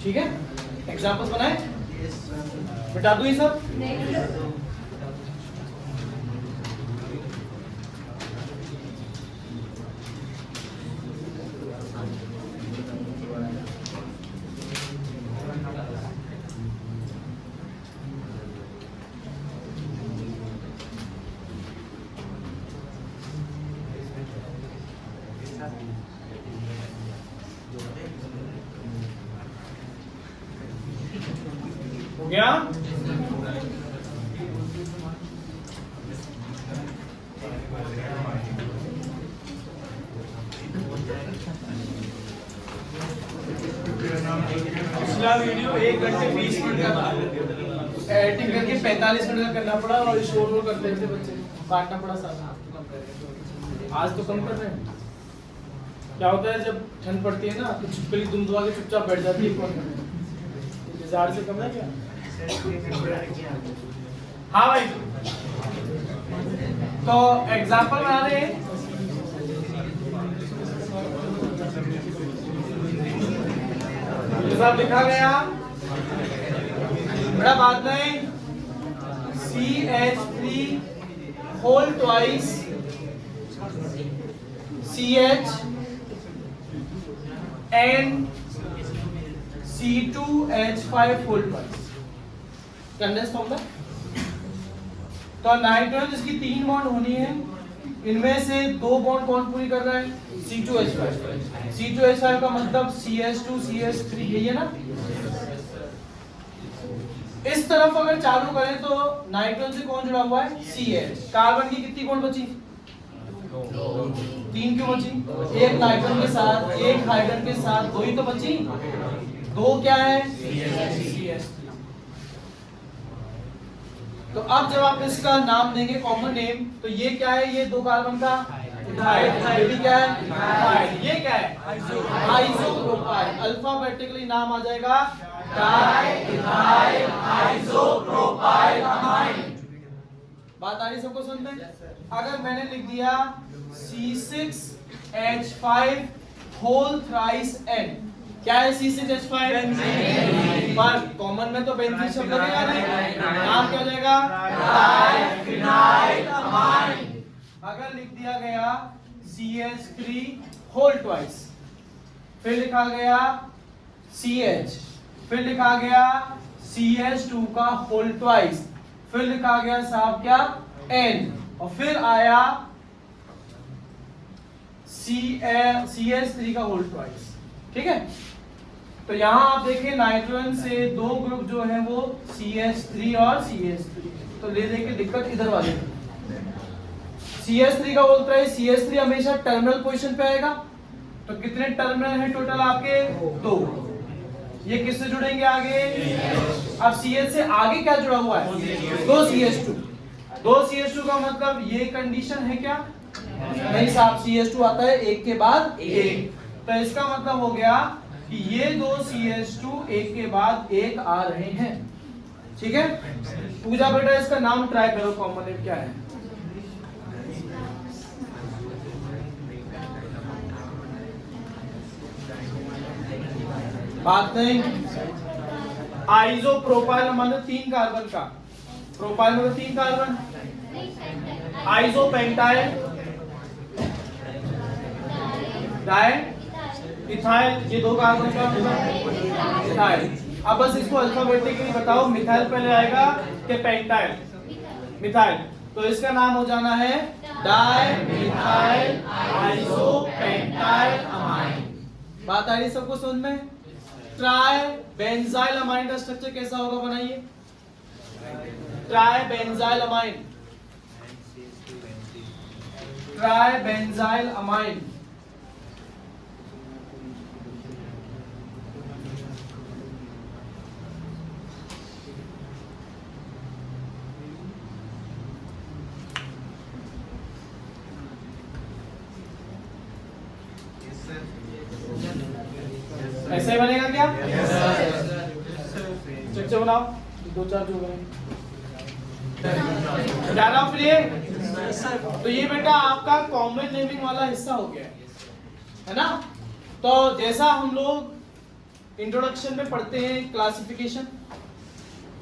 ठीक है, एग्जाम्पल्स बनाए, बता दूं ये सब? हो गया? पिछला वीडियो 1 घंटे 20 मिनट का था, एडिटिंग करके 45 मिनट का करना पड़ा और शोर वोर करते थे बच्चे, काटना पड़ा सारा। आज तो कम कर रहे हैं। क्या होता है जब ठंड पड़ती है ना, तो छिपकली दुम दबा के चुपचाप बैठ जाती है। कौन हजार से कम है क्या? हाँ भाई, तो एग्जाम्पल बना रहे हैं। साहब लिखा गया बड़ा बात नहीं, CH3 whole twice CH and C2H5 whole twice। Condense formula. तो नाइट्रोजन इसकी 3 बॉन्ड होनी है, इनमें से 2 बॉन्ड कौन पूरी कर रहा है? C2H5। C2H5 का मतलब CH2 CH3, यही है ना। इस तरफ अगर चालू करें तो नाइट्रोजन से कौन जुड़ा हुआ है? CH। कार्बन की कितनी बॉन्ड बची? 3 क्यों बची? एक नाइट्रोजन के साथ, एक हाइड्रोजन के साथ, 2 ही तो बची। 2 क्या है? CH। तो अब जब आप इसका नाम देंगे कॉमन नेम, तो ये क्या है? ये 2 कार्बन का इथाइल। ये भी क्या है? इथाइल। ये क्या है? आइसोप्रोपाइल। अल्फाबेटिकली नाम आ जाएगा डाइइथाइल आइसोप्रोपाइल अमाइन। बात आ रही सबको समझ में? अगर मैंने लिख दिया C6H5 होल थ्राइस N, क्या है C6H5? बेंजीन। पर कॉमन में तो बेंजीन शब्द लगेगा नहीं, नाम क्या हो जाएगा? Diphenyl amine. अगर लिख दिया गया CH3 होल ट्वाइस, फिर लिखा गया CH, फिर लिखा गया CH2 का होल ट्वाइस, फिर लिखा गया साहब क्या? N, और फिर आया CH3 का होल ट्वाइस। ठीक है, तो यहां आप देखें नाइट्रोजन से 2 ग्रुप जो है वो CH3 और CH3, तो ले लेके दिक्कत इधर वाले CH3 का होल ट्वाइस। CH3 हमेशा टर्मिनल पोजीशन पे आएगा, तो कितने टर्मिनल हैं टोटल आपके? 2। ये किससे जुड़ेंगे आगे? अब CH से आगे क्या जुड़ा हुआ है? 2 CH2। 2 CH2 का मतलब ये कंडीशन है क्या? नहीं साहब, CH2 आता है एक के बाद एक, तो इसका मतलब हो गया कि ये 2 CH2 एक के बाद एक आ रहे हैं। ठीक है, पूजा बेटा इसका नाम ट्राई करो, कॉमन नेम क्या है? बात नहीं। आइसोप्रोपाइल मतलब 3 कार्बन का, प्रोपाइल मतलब 3 कार्बन, आइसोपेंटाइल, डाई इथाइल, ये 2 कार्बन का इथाइल। अब बस इसको अल्फाबेटिकली बताओ, मिथाइल पहले आएगा कि पेंटाइल? मिथाइल, तो इसका नाम हो जाना है डाइमिथाइल आइसोपेंटाइल अमाइन। बात आ रही सबको समझ में? ट्राई बेंजाइल अमाइन का स्ट्रक्चर कैसा होगा, बनाइए। Try benzyl amine, try benzyl amine. ऐसे ही बनेगा क्या? स्ट्रक्चर बनाओ, 2-4 जो बने। ज्यादा फिर ये, तो ये बेटा आपका कॉमन नेमिंग वाला हिस्सा हो गया है ना। तो जैसा हम लोग इंट्रोडक्शन में पढ़ते हैं क्लासिफिकेशन,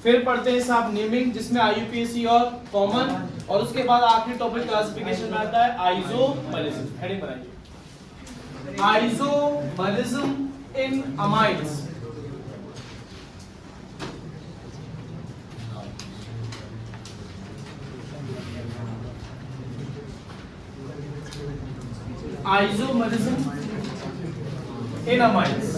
फिर पढ़ते हैं साहब नेमिंग जिसमें IUPAC और कॉमन, और उसके बाद आखिरी टॉपिक क्लासिफिकेशन में आता है आइसोमरिज्म। हेडिंग बनाइए, आइसोमरिज्म इन अमाइड्स। आइसोमरिज्म इन अमाइड्स।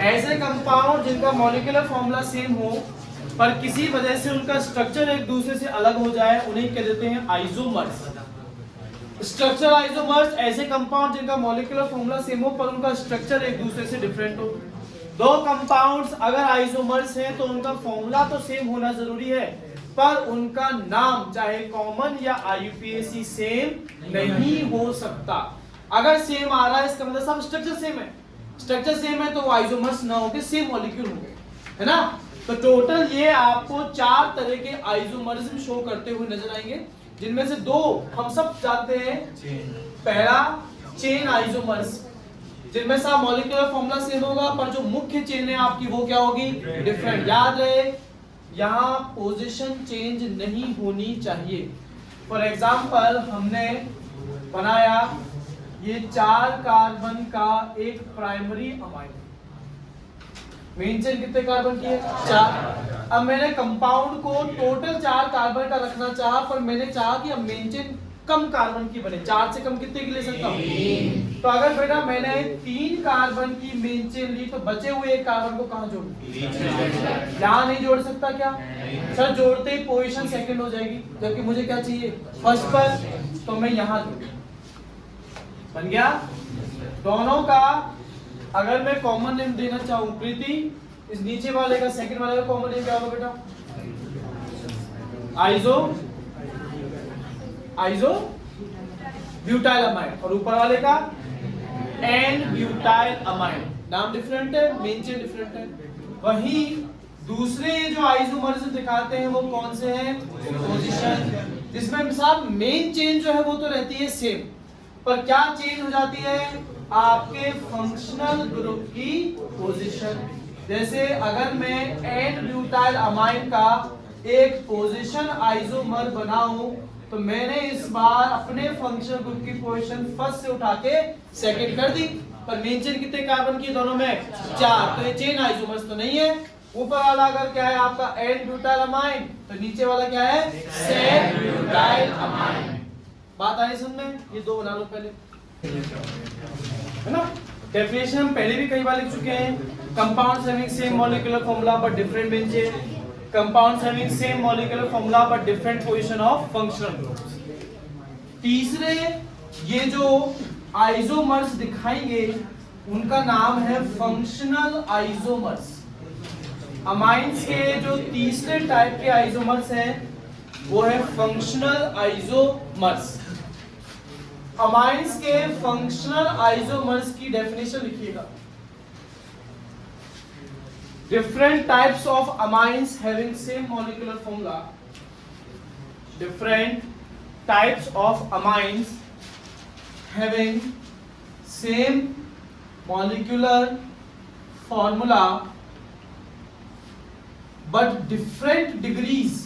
ऐसे कंपाउंड जिनका मॉलिक्यूलर फॉर्मूला सेम हो पर किसी वजह से उनका स्ट्रक्चर एक दूसरे से अलग हो जाए, उन्हें क्या देते हैं? आइसोमर्स। स्ट्रक्चर आइसोमर्स ऐसे कंपाउंड जिनका मॉलिक्यूलर फॉर्मूला सेम हो पर उनका स्ट्रक्चर एक दूसरे से डिफरेंट हो। 2 कंपाउंड्स अगर आइसोमर्स हैं तो उनका फॉर्मूला तो सेम होना जरूरी है, पर उनका नाम चाहे कॉमन या IUPAC सेम नहीं हो सकता। अगर सेम आ रहा है इसका मतलब सब स्ट्रक्चर सेम है, स्ट्रक्चर सेम है तो वो आइसोमर्स ना होके सेम मॉलिक्यूल होंगे, है ना। तो टोटल ये आपको 4 तरह के आइसोमरिज्म शो करते हुए नजर आएंगे, जिनमें से 2 हम सब जानते हैं। पहला चेन आइसोमर्स, जिनमें से मॉलिक्यूलर फॉर्मूला सेम होगा पर जो मुख्य चेन है आपकी वो क्या होगी? डिफरेंट। याद रहे यहाँ पोजीशन चेंज नहीं होनी चाहिए। फॉर एग्जाम्पल हमने बनाया ये 4 कार्बन का एक प्राइमरी अमाइन, मेन चेन कितने कार्बन की है 4। अब मैंने कंपाउंड को टोटल 4 कार्बन का रखना चाहा, पर मैंने चाहा कि अब मेन चेन कम कार्बन की बने, 4 से कम कितने की ले सकता हूँ। तो अगर बेटा मैंने 3 कार्बन की मेन चेन ली तो बचे हुए एक कार्बन को कहाँ जोड़ूं, यहाँ नहीं जोड़ सकता क्या सर? जोड़ते ही पोजीशन सेकंड हो जाएगी, जबकि मुझे क्या चाहिए फर्स्ट पर, तो मैं यहाँ जोड़ूं। बन गया। दोनों का अगर मैं कॉमन नेम देना चाहूँ प्रीति, इस नीचे वाले का सेकंड वाले का कॉमन नेम क्या होगा बेटा? आइसो ब्यूटाइल अमाइन, और ऊपर वाले का एन ब्यूटाइल अमाइन। नाम डिफरेंट है, मेन चेन डिफरेंट है। वही दूसरे जो आइसोमर्स दिखाते हैं वो कौन से हैं? पोजीशन, जिसमें साहब मेन चेन जो है वो तो रहती है सेम, पर क्या चेंज हो जाती है? आपके फंक्शनल ग्रुप की पोजीशन। जैसे अगर मैं एन ब्यूटाइल अमाइन का एक पोजीशन आइसोमर बनाऊं तो मैंने इस बार अपने फंक्शनल ग्रुप की पोजीशन फर्स्ट से उठा के सेकंड कर दी, पर मेन चेन कितने कार्बन की दोनों में 4, तो ये चेन आइसोमर्स तो नहीं है। ऊपर वाला अगर क्या है आपका एन ब्यूटाइल अमाइन, तो नीचे वाला क्या है सेन ब्यूटाइल अमाइन। बात आई समझ में? ये दो बना लो पहले, है ना। डेफिनेशन हम पहले भी कई बार लिख चुके हैं। Compounds having same molecular formula but different main chain, compounds having same molecular formula but different position of functional groups. तीसरे ये जो आइसोमर्स दिखाएंगे उनका नाम है फंक्शनल आइसोमर्स। अमाइंस के जो तीसरे टाइप के आइसोमर्स हैं वो है फंक्शनल आइसोमर्स। अमाइंस के फंक्शनल आइसोमर्स की डेफिनेशन लिखिएगा। Different types of amines having same molecular formula. Different types of amines having same molecular formula but different degrees.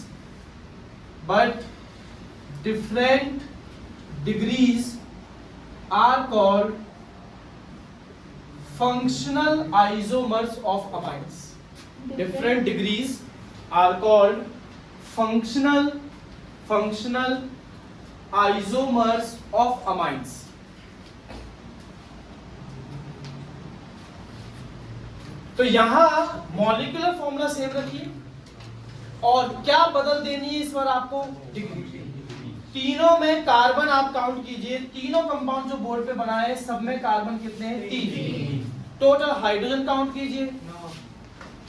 Are called functional isomers of amines. Different degrees are called functional isomers of amines. तो यहां molecular formula same रखिए और क्या बदल देनी है इस बार आपको? डिग्री। तीनों में कार्बन आप काउंट कीजिए, तीनों कंपाउंड जो बोर्ड पे बनाए हैं सब में कार्बन कितने हैं? 3। टोटल हाइड्रोजन काउंट कीजिए,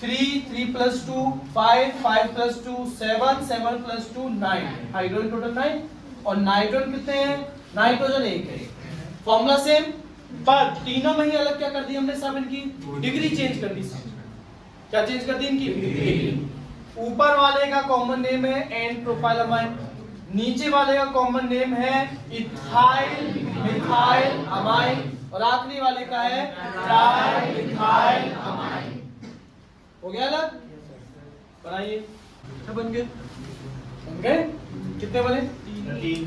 3 3 + 2 5 5 + 2 7 7 + 2 9, हाइड्रोजन टोटल 9। और नाइट्रोजन कितने हैं? नाइट्रोजन 1 है। फॉर्मूला सेम, पर तीनों में ही अलग क्या कर दी हमने साहब? इनकी डिग्री चेंज कर दी। क्या चेंज कर दी इनकी? डिग्री। ऊपर वाले का कॉमन नेम है एन प्रोपाइलमाइन, नीचे वाले का कॉमन नेम है इथाइल मिथाइल अमाइन, और आखिरी वाले का है ट्राई मिथाइल अमाइन। हो गया अलग? बनाइए। क्या बन गए? बन गए? कितने बने?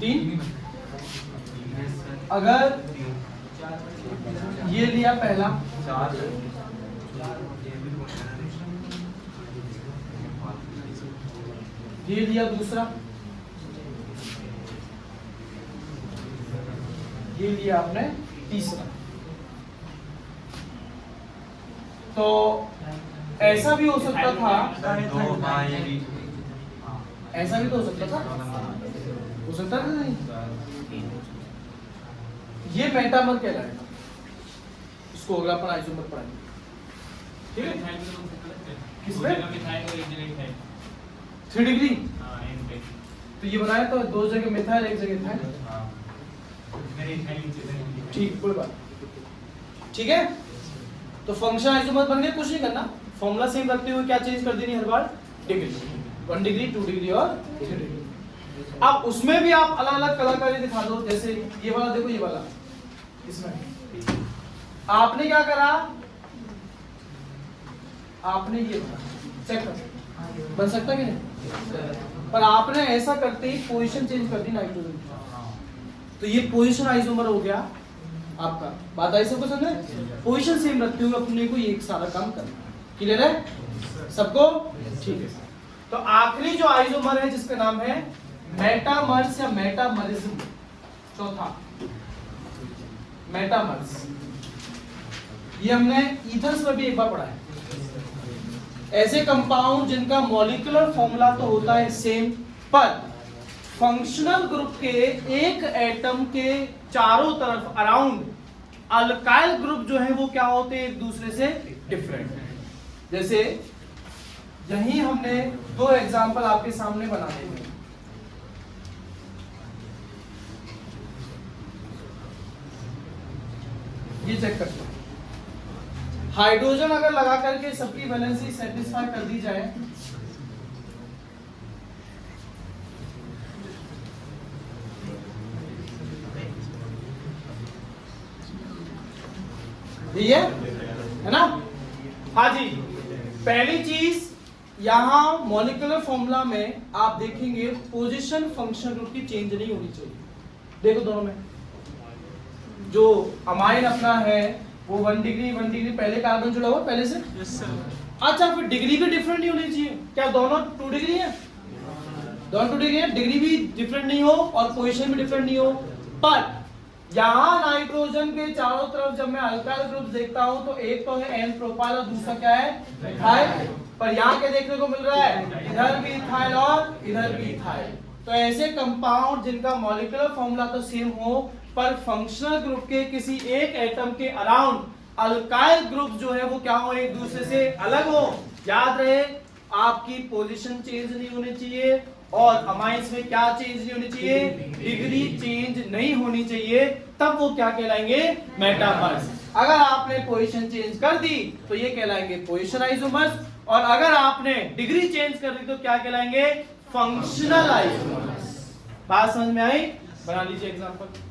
3। अगर ये लिया पहला, ये लिया दूसरा, ये लिया आपने तीसरा, तो ऐसा भी हो सकता था, ऐसा भी तो हो सकता था, हो सकता था नहीं? ये मेटामर कहलाएगा, इसको अगर अपन आइसोमर पढ़ाएंगे, ठीक है? किसमें? 3 डिग्री। तो ये बनाया तो 2 जगह मिथाइल 1 जगह इथाइल। ठीक, कोई बात, ठीक है। तो फंक्शन आइसोमर बन गए, कुछ नहीं करना, फॉर्मूला सेम रखते हुए क्या चेंज कर देनी हर बार? डिग्री। 1 डिग्री 2 डिग्री और 3 डिग्री। अब उसमें भी आप अलग अलग कलाकारी दिखा दो, जैसे ये वाला देखो, ये वाला, इसमें आपने क्या करा? आपने ये चेक कर बन सकता कि नहीं? पर आपने ऐसा करते ही पोजीशन चेंज कर दी नाइट्रोजन की, तो ये पोजीशन आइसोमर हो गया आपका। बात आई सबको समझ? पोजीशन सेम रखते हुए अपने को ये एक सारा काम करना है। क्लियर है सबको? ठीक है। तो आखिरी जो आइसोमर है जिसका नाम है मेटामर्स या मेटामरिज्म, चौथा मेटामर्स, ये हमने ईथर्स में भी एक बार पढ़ा है। ऐसे कंपाउंड जिनका मॉलिक्यूलर फॉर्मूला तो होता है सेम, पर फंक्शनल ग्रुप के एक एटम के चारों तरफ अराउंड अल्काइल ग्रुप जो है वो क्या होते हैं, एक दूसरे से डिफरेंट। जैसे यही हमने दो एग्जांपल आपके सामने बना दिए। ये चेक करते हैं, हाइड्रोजन अगर लगा करके सबकी वैलेंसी सेटिस्फाई कर दी जाए, ये है ना? हाँ जी, पहली चीज यहां मॉलिक्यूलर फॉर्मूला में आप देखेंगे पोजीशन फंक्शन ग्रुप की चेंज नहीं होनी चाहिए। देखो दोनों में जो अमाइन अपना है वो 1 डिग्री पहले कार्बन जुड़ा हुआ पहले से। Yes sir. अच्छा, फिर डिग्री भी डिफरेंट नहीं होनी चाहिए क्या? दोनों 2 डिग्री है, दोनों 2 डिग्री है, डिग्री भी डिफरेंट नहीं हो और पोजीशन भी डिफरेंट नहीं हो। पर यहाँ नाइट्रोजन के चारों तरफ जब मैं अल्काइल ग्रुप देखता हूं तो एक तो है एन प्रोपाइल और दूसरा क्या है, इथाइल। पर यहाँ क्या देखने को मिल रहा है, इधर भी इथाइल और इधर भी इथाइल। तो ऐसे कंपाउंड जिनका मॉलिक्यूलर फॉर्मूला तो सेम हो पर फंक्शनल ग्रुप के किसी एक एटम के अराउंड अल्काइल ग्रुप जो है वो क्या हो, एक दूसरे से अलग हो। याद रहे आपकी पोजीशन चेंज नहीं होनी चाहिए और अमाइंस में क्या चेंज नहीं होनी चाहिए, डिग्री चेंज नहीं होनी चाहिए, तब वो क्या कहलाएंगे, मेटामर्स। अगर आपने पोजीशन चेंज कर दी तो ये कहलाएंगे पोजीशन आइसोमर्स, और अगर आपने डिग्री चेंज कर दी तो क्या कहलाएंगे, फंक्शनल आइसोमर्स। बात समझ में आई? बना लीजिए एग्जांपल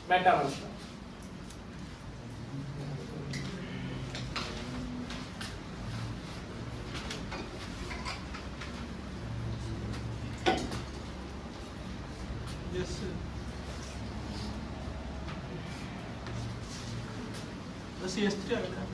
मेटामर्स का। Yes sir. बस CS3 आ गया।